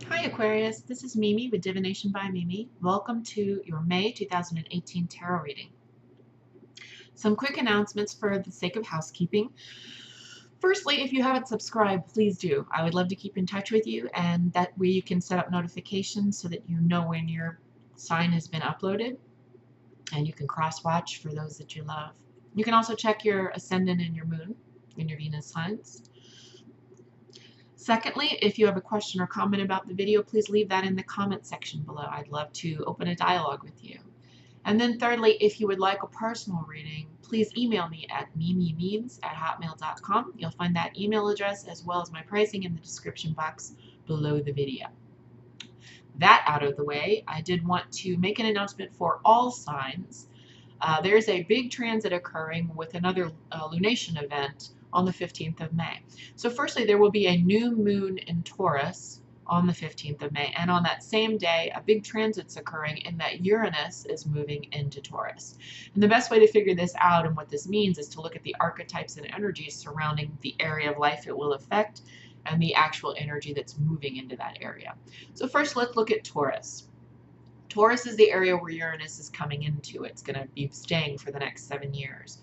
Hi Aquarius, this is Mimi with Divination by Mimi. Welcome to your May 2018 tarot reading. Some quick announcements for the sake of housekeeping. Firstly, if you haven't subscribed, please do. I would love to keep in touch with you, and that way you can set up notifications so that you know when your sign has been uploaded, and you can cross-watch for those that you love. You can also check your ascendant and your moon in your Venus signs. Secondly, if you have a question or comment about the video, please leave that in the comment section below. I'd love to open a dialogue with you. And then thirdly, if you would like a personal reading, please email me at mimimemes@hotmail.com. You'll find that email address as well as my pricing in the description box below the video. That out of the way, I did want to make an announcement for all signs. There's a big transit occurring with another lunation event on the 15th of May. So firstly, there will be a new moon in Taurus on the 15th of May. And on that same day, a big transit's occurring in that Uranus is moving into Taurus. And the best way to figure this out and what this means is to look at the archetypes and energies surrounding the area of life it will affect and the actual energy that's moving into that area. So first, let's look at Taurus. Taurus is the area where Uranus is coming into. It's going to be staying for the next 7 years.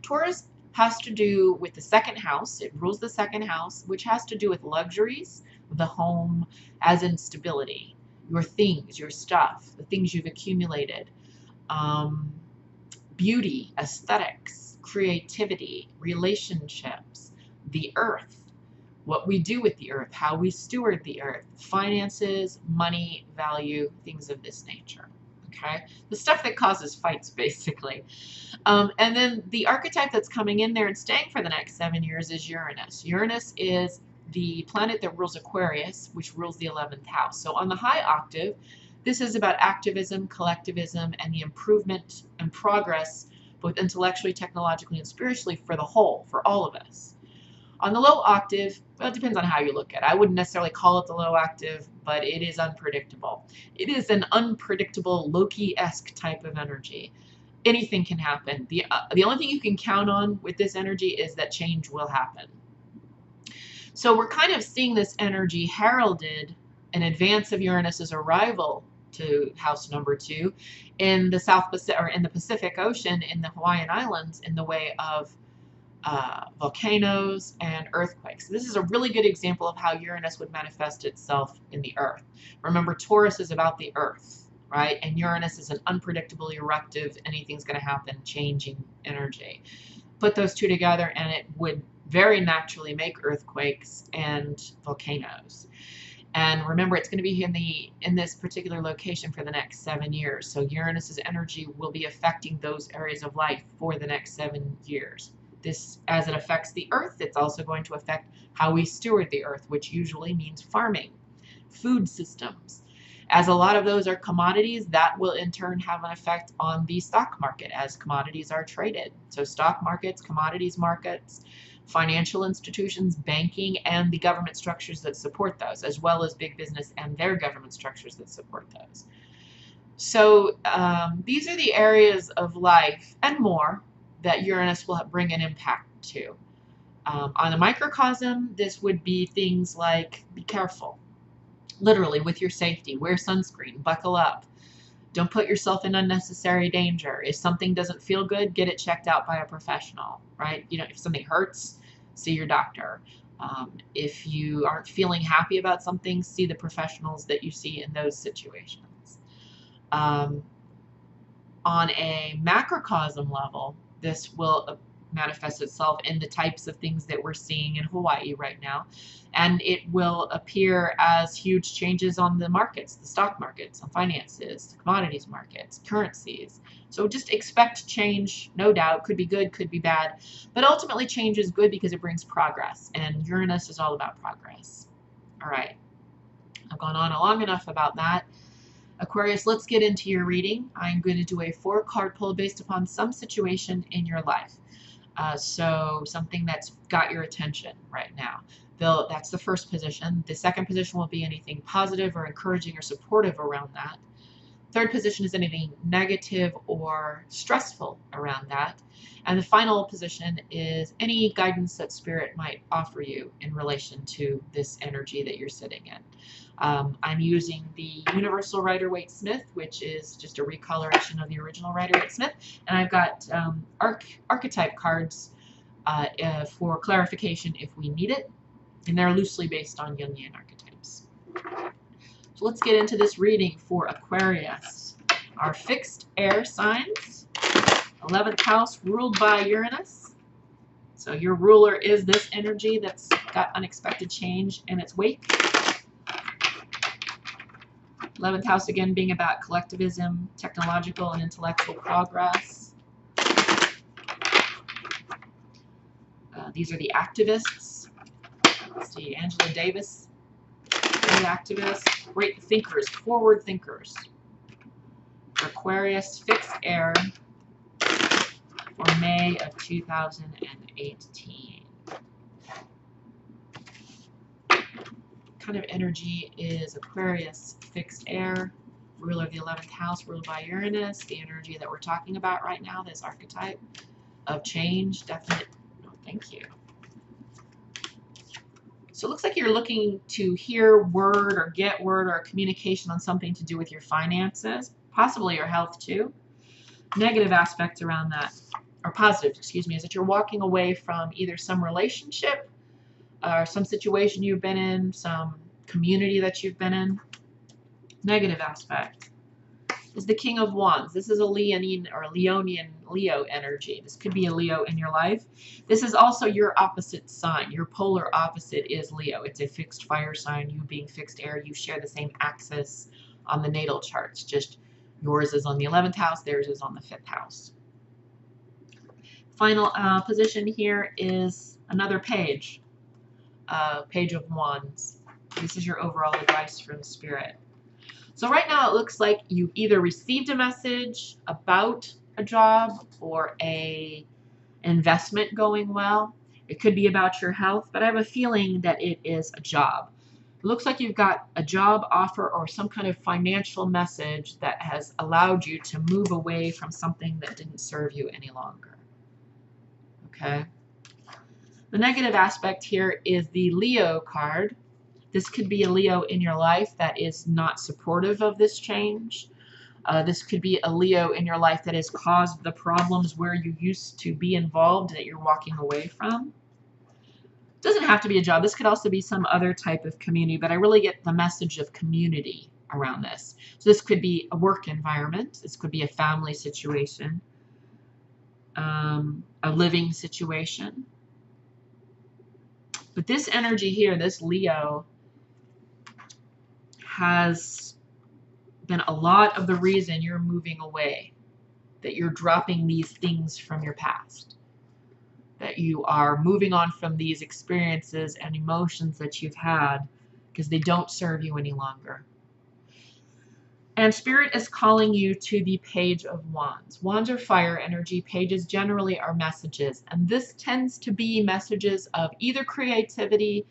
Taurus has to do with the second house. It rules the second house, which has to do with luxuries, the home, as in stability, your things, your stuff, the things you've accumulated, beauty, aesthetics, creativity, relationships, the earth, what we do with the earth, how we steward the earth, finances, money, value, things of this nature. Okay, the stuff that causes fights, basically. And then the archetype that's coming in there and staying for the next 7 years is Uranus. Uranus is the planet that rules Aquarius, which rules the 11th house. So on the high octave, this is about activism, collectivism, and the improvement and progress, both intellectually, technologically, and spiritually for the whole, for all of us. On the low octave, well, it depends on how you look at it. I wouldn't necessarily call it the low octave, but it is unpredictable. It is an unpredictable Loki-esque type of energy. Anything can happen. The only thing you can count on with this energy is that change will happen. So we're kind of seeing this energy heralded in advance of Uranus's arrival to house number 2 in the South Pacific, or in the Pacific Ocean, in the Hawaiian Islands, in the way of volcanoes and earthquakes. This is a really good example of how Uranus would manifest itself in the earth. Remember, Taurus is about the earth, right? And Uranus is an unpredictable, eruptive, anything's going to happen, changing energy. Put those two together and it would very naturally make earthquakes and volcanoes. And remember, it's going to be in this particular location for the next 7 years. So Uranus's energy will be affecting those areas of life for the next 7 years. This, as it affects the earth, it's also going to affect how we steward the earth, which usually means farming, food systems. As a lot of those are commodities, that will in turn have an effect on the stock market as commodities are traded. So stock markets, commodities markets, financial institutions, banking, and the government structures that support those, as well as big business and their government structures that support those. So these are the areas of life and more that Uranus will bring an impact to. On a microcosm, this would be things like be careful, literally with your safety, wear sunscreen, buckle up, don't put yourself in unnecessary danger. If something doesn't feel good, get it checked out by a professional, right? You know, if something hurts, see your doctor. If you aren't feeling happy about something, see the professionals that you see in those situations. On a macrocosm level, this will manifest itself in the types of things that we're seeing in Hawaii right now. And it will appear as huge changes on the markets, the stock markets, on finances, the commodities markets, currencies. So just expect change, no doubt. Could be good, could be bad. But ultimately change is good because it brings progress. And Uranus is all about progress. All right. I've gone on long enough about that. Aquarius, let's get into your reading. I'm going to do a 4-card pull based upon some situation in your life. So something that's got your attention right now. That's the first position. The second position will be anything positive or encouraging or supportive around that. Third position is anything negative or stressful around that. And the final position is any guidance that Spirit might offer you in relation to this energy that you're sitting in. I'm using the Universal Rider-Waite-Smith, which is just a recoloration of the original Rider-Waite-Smith, and I've got archetype cards for clarification if we need it, and they're loosely based on Jungian archetypes. So let's get into this reading for Aquarius. Our fixed air signs, 11th house ruled by Uranus. So your ruler is this energy that's got unexpected change in its wake. 11th house again being about collectivism, technological and intellectual progress. These are the activists. Let's see, Angela Davis, great activist, great thinkers, forward thinkers. Aquarius fixed air for May of 2018. Kind of energy is Aquarius fixed air, ruler of the 11th house, ruled by Uranus. The energy that we're talking about right now, this archetype of change, definite. Oh, thank you. So it looks like you're looking to hear word or get word or communication on something to do with your finances, possibly your health too. Negative aspect around that, or positive, excuse me, is that you're walking away from either some relationship or some situation you've been in, some community that you've been in. Negative aspect is the King of Wands. This is a Leonine or Leonian Leo energy. This could be a Leo in your life. This is also your opposite sign. Your polar opposite is Leo. It's a fixed fire sign. You being fixed air, you share the same axis on the natal charts. Just yours is on the 11th house, theirs is on the 5th house. Final position here is another page. Page of Wands. This is your overall advice from Spirit. So right now it looks like you either received a message about a job or a investment going well. It could be about your health, but I have a feeling that it is a job. It looks like you've got a job offer or some kind of financial message that has allowed you to move away from something that didn't serve you any longer. Okay. The negative aspect here is the Leo card. This could be a Leo in your life that is not supportive of this change. This could be a Leo in your life that has caused the problems where you used to be involved that you're walking away from. It doesn't have to be a job. This could also be some other type of community, but I really get the message of community around this. So this could be a work environment. This could be a family situation, a living situation. But this energy here, this Leo, has been a lot of the reason you're moving away, that you're dropping these things from your past, that you are moving on from these experiences and emotions that you've had because they don't serve you any longer. And Spirit is calling you to the Page of Wands. Wands are fire energy. Pages generally are messages. And this tends to be messages of either creativity,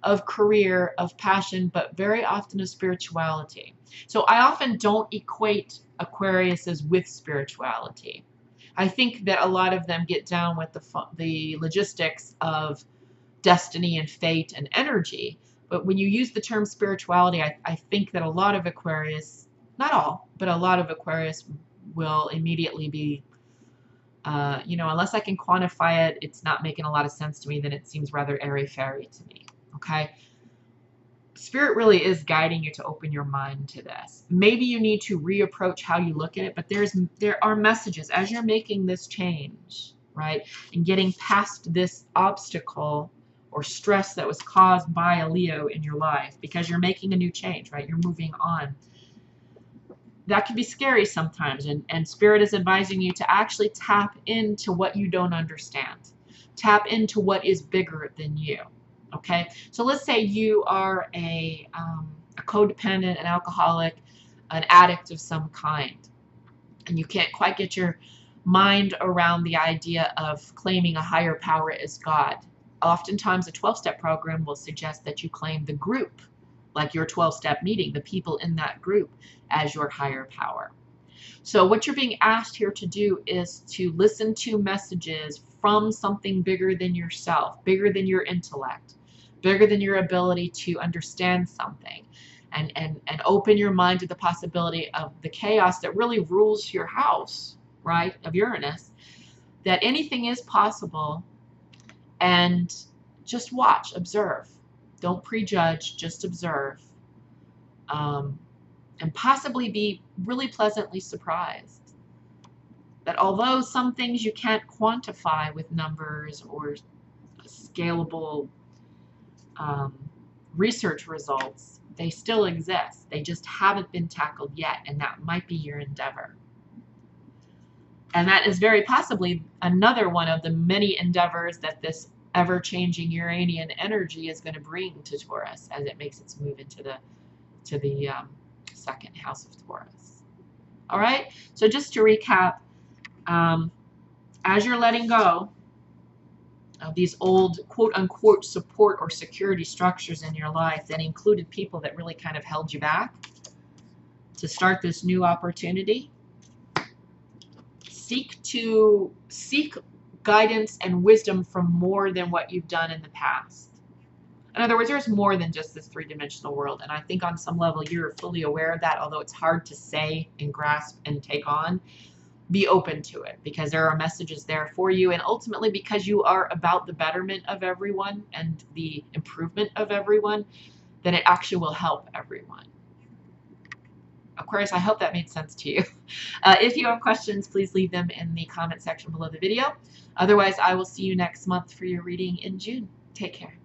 of career, of passion, but very often of spirituality. So I often don't equate Aquariuses with spirituality. I think that a lot of them get down with the logistics of destiny and fate and energy. But when you use the term spirituality, I think that a lot of Aquarius, not all, but a lot of Aquarius will immediately be, unless I can quantify it, it's not making a lot of sense to me, then it seems rather airy-fairy to me. Okay, Spirit really is guiding you to open your mind to this. Maybe you need to reapproach how you look at it, but there are messages as you're making this change, right? And getting past this obstacle or stress that was caused by a Leo in your life because you're making a new change, right? You're moving on. That can be scary sometimes, and Spirit is advising you to actually tap into what you don't understand. Tap into what is bigger than you. Okay, so let's say you are a codependent, an alcoholic, an addict of some kind, and you can't quite get your mind around the idea of claiming a higher power as God. Oftentimes a 12-step program will suggest that you claim the group, like your 12-step meeting, the people in that group, as your higher power. So what you're being asked here to do is to listen to messages from something bigger than yourself, bigger than your intellect, bigger than your ability to understand something. and open your mind to the possibility of the chaos that really rules your house, right, of Uranus, that anything is possible. And just watch, observe. Don't prejudge, just observe. And possibly be really pleasantly surprised that although some things you can't quantify with numbers or scalable research results, they still exist. They just haven't been tackled yet, and that might be your endeavor. And that is very possibly another one of the many endeavors that this ever-changing Uranian energy is going to bring to Taurus as it makes its move into the second house of Taurus. All right, so just to recap, as you're letting go of these old quote-unquote support or security structures in your life that included people that really kind of held you back to start this new opportunity, seek guidance and wisdom from more than what you've done in the past. In other words, there's more than just this three-dimensional world, and I think on some level you're fully aware of that, although it's hard to say and grasp and take on. Be open to it, because there are messages there for you, and ultimately because you are about the betterment of everyone and the improvement of everyone, then it actually will help everyone. Aquarius, I hope that made sense to you. If you have questions, please leave them in the comment section below the video. Otherwise, I will see you next month for your reading in June. Take care.